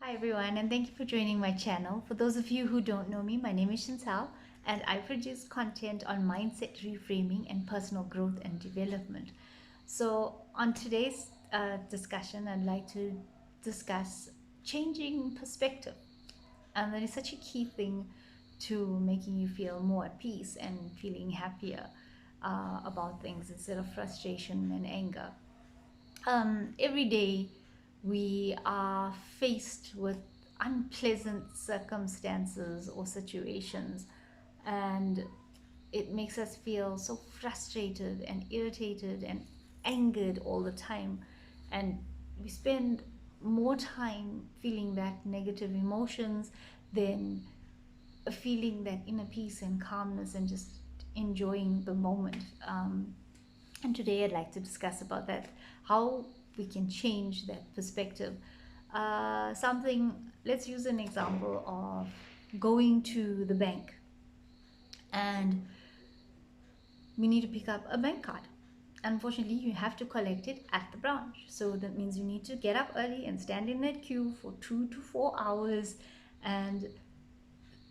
Hi everyone, and thank you for joining my channel. For those of you who don't know me, my name is Chantal, and I produce content on mindset reframing and personal growth and development. So, on today's discussion, I'd like to discuss changing perspective, and that is such a key thing to making you feel more at peace and feeling happier about things instead of frustration and anger. Every day we are faced with unpleasant circumstances or situations, and it makes us feel so frustrated and irritated and angered all the time. And we spend more time feeling that negative emotions than feeling that inner peace and calmness and just enjoying the moment. And today I'd like to discuss about that, how we can change that perspective. Let's use an example of going to the bank, and we need to pick up a bank card. Unfortunately, you have to collect it at the branch. So that means you need to get up early and stand in that queue for 2 to 4 hours. And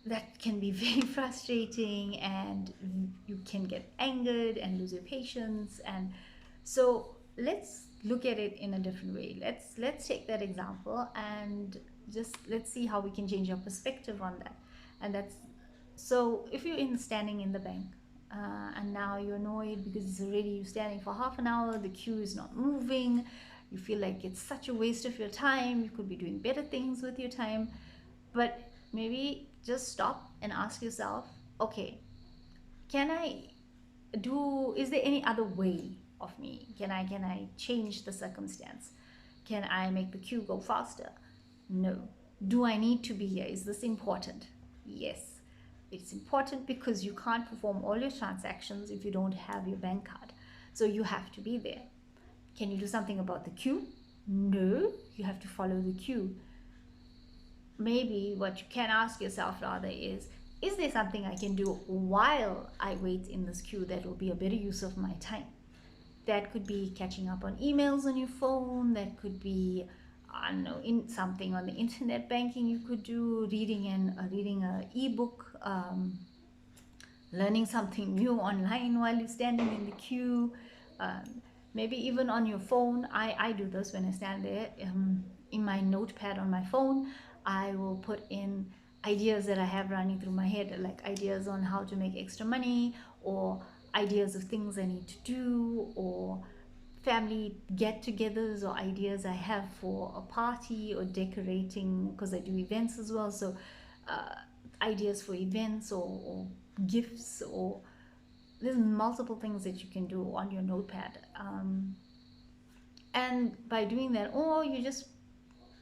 that can be very frustrating, and you can get angered and lose your patience. And so let's look at it in a different way. Let's take that example and just let's see how we can change our perspective on that. And that's so if you're standing in the bank, and now you're annoyed because it's already you standing for half an hour, the queue is not moving, you feel like it's such a waste of your time, you could be doing better things with your time. But maybe just stop and ask yourself, okay, can I is there any other way of me? Can I change the circumstance? Can I make the queue go faster? No. Do I need to be here? Is this important? Yes. It's important because you can't perform all your transactions if you don't have your bank card. So you have to be there. Can you do something about the queue? No. You have to follow the queue. Maybe what you can ask yourself rather is there something I can do while I wait in this queue that will be a better use of my time? That could be catching up on emails on your phone, that could be, I don't know, in something on the internet banking you could do, reading a ebook, learning something new online while you're standing in the queue, um, maybe even on your phone. I do this when I stand there. In my notepad on my phone, I will put in ideas that I have running through my head, like ideas on how to make extra money, or ideas of things I need to do, or family get-togethers, or ideas I have for a party or decorating, because I do events as well. So uh, ideas for events, or gifts, or there's multiple things that you can do on your notepad. And by doing that, or you just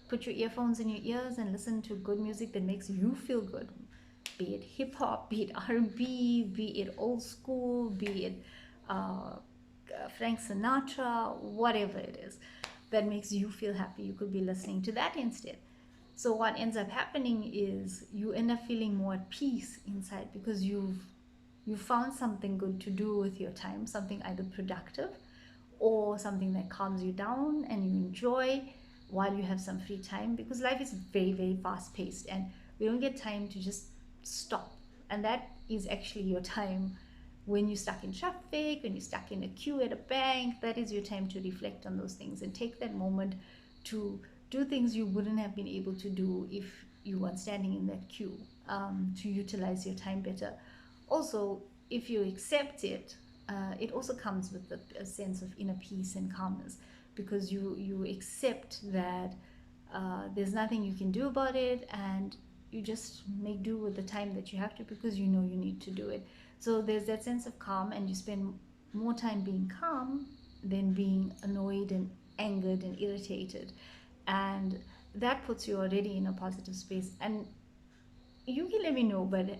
put your earphones in your ears and listen to good music that makes you feel good, be it hip hop, be it R&B, be it old school, be it Frank Sinatra, whatever it is that makes you feel happy. You could be listening to that instead. So what ends up happening is you end up feeling more at peace inside, because you found something good to do with your time, something either productive or something that calms you down and you enjoy while you have some free time, because life is very, very fast paced and we don't get time to just stop. And that is actually your time. When you're stuck in traffic, when you're stuck in a queue at a bank, that is your time to reflect on those things and take that moment to do things you wouldn't have been able to do if you weren't standing in that queue, to utilize your time better. Also, if you accept it, it also comes with a sense of inner peace and calmness, because you accept that there's nothing you can do about it, and you just make do with the time that you have to, because you know you need to do it. So there's that sense of calm, and you spend more time being calm than being annoyed and angered and irritated, and that puts you already in a positive space. And you can let me know, but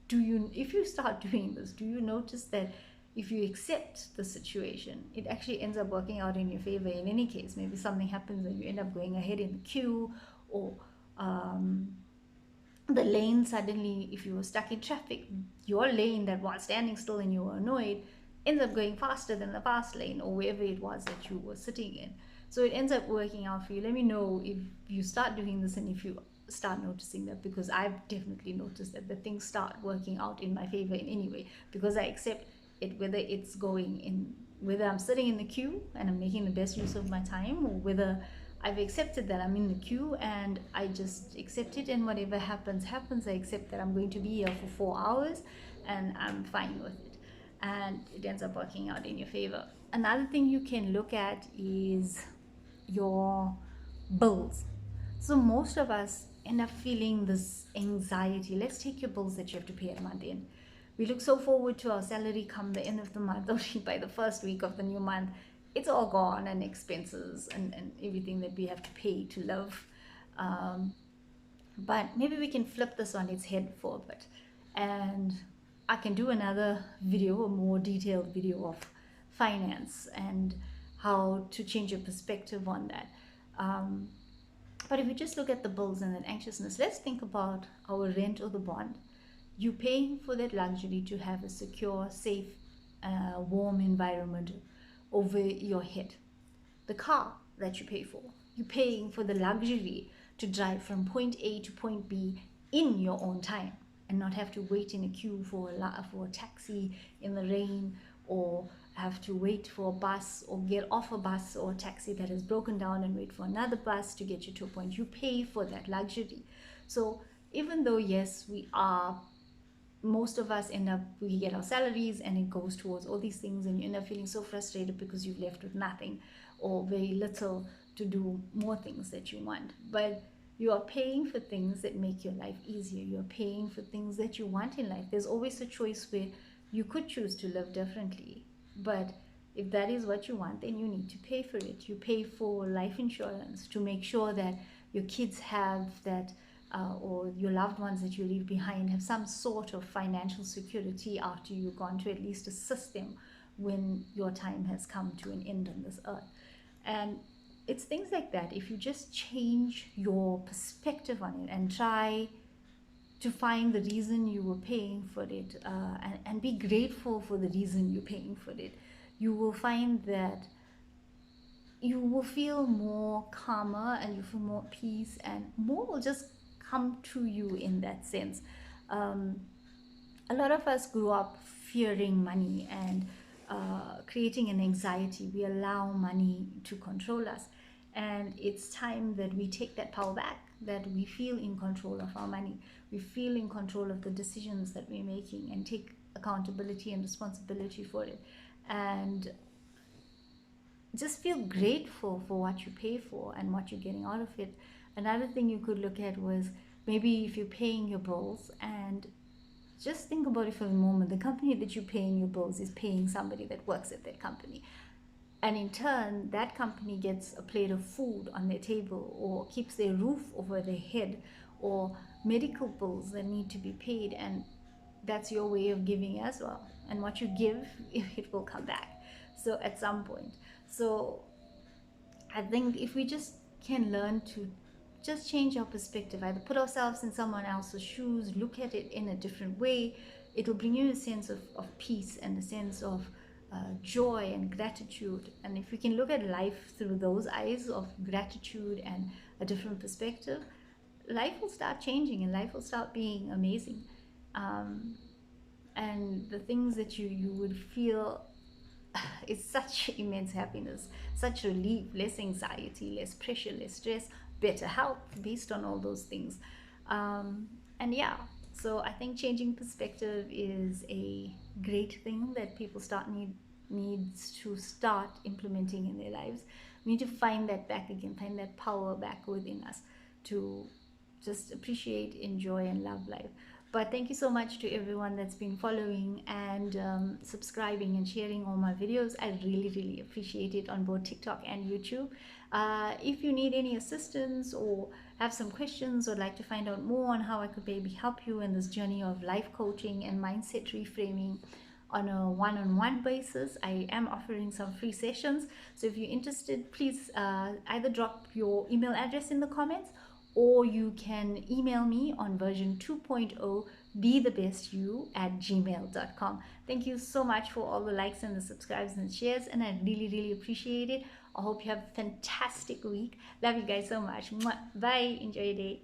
do you, if you start doing this, do you notice that if you accept the situation, it actually ends up working out in your favor in any case? Maybe something happens and you end up going ahead in the queue, or the lane suddenly, if you were stuck in traffic, your lane that was standing still and you were annoyed ends up going faster than the fast lane or wherever it was that you were sitting in. So it ends up working out for you. Let me know if you start doing this and if you start noticing that, because I've definitely noticed that the things start working out in my favor in any way, because I accept it, whether it's going in, whether I'm sitting in the queue and I'm making the best use of my time, or whether I've accepted that I'm in the queue and I just accept it, and whatever happens happens. I accept that I'm going to be here for 4 hours and I'm fine with it, and it ends up working out in your favor. Another thing you can look at is your bills. So most of us end up feeling this anxiety. Let's take your bills that you have to pay at month end. We look so forward to our salary come the end of the month, or by the first week of the new month, it's all gone, and expenses and everything that we have to pay to live. Um, but maybe we can flip this on its head for a bit, and I can do another video, a more detailed video of finance and how to change your perspective on that. But if we just look at the bills and that anxiousness, let's think about our rent or the bond. You paying for that luxury to have a secure, safe, warm environment over your head. The car that you pay for, you're paying for the luxury to drive from point A to point B in your own time and not have to wait in a queue for a taxi in the rain, or have to wait for a bus or get off a bus or a taxi that has broken down and wait for another bus to get you to a point. You pay for that luxury. So even though, yes, most of us end up, we get our salaries and it goes towards all these things, and you end up feeling so frustrated because you've left with nothing or very little to do more things that you want. But you are paying for things that make your life easier. You're paying for things that you want in life. There's always a choice where you could choose to live differently, but if that is what you want, then you need to pay for it. You pay for life insurance to make sure that your kids have that, or your loved ones that you leave behind have some sort of financial security after you've gone, to at least assist them when your time has come to an end on this earth. And it's things like that. If you just change your perspective on it and try to find the reason you were paying for it, and be grateful for the reason you're paying for it, you will find that you will feel more calmer and you feel more peace, and more will just come to you in that sense. A lot of us grew up fearing money and creating an anxiety. We allow money to control us, and it's time that we take that power back, that we feel in control of our money, we feel in control of the decisions that we're making, and take accountability and responsibility for it, and just feel grateful for what you pay for and what you're getting out of it. Another thing you could look at was, maybe if you're paying your bills, and just think about it for a moment, the company that you're paying your bills is paying somebody that works at that company, and in turn that company gets a plate of food on their table, or keeps their roof over their head, or medical bills that need to be paid, and that's your way of giving as well. And what you give, it will come back, so at some point. So I think if we just can learn to just change our perspective, either put ourselves in someone else's shoes, look at it in a different way, it will bring you a sense of peace and a sense of joy and gratitude. And if we can look at life through those eyes of gratitude and a different perspective, life will start changing and life will start being amazing. And the things that you would feel, it's such immense happiness, such relief, less anxiety, less pressure, less stress, better health based on all those things. And yeah, so I think changing perspective is a great thing that people needs to start implementing in their lives. We need to find that back again, find that power back within us to just appreciate, enjoy, and love life. But thank you so much to everyone that's been following and subscribing and sharing all my videos. I really appreciate it on both TikTok and YouTube. If you need any assistance or have some questions or like to find out more on how I could maybe help you in this journey of life coaching and mindset reframing on a one-on-one basis, I am offering some free sessions. So if you're interested, please either drop your email address in the comments, or you can email me on version 2.0 bethebestYou@gmail.com. Thank you so much for all the likes and the subscribes and shares, and I really appreciate it. I hope you have a fantastic week. Love you guys so much. Mwah. Bye. Enjoy your day.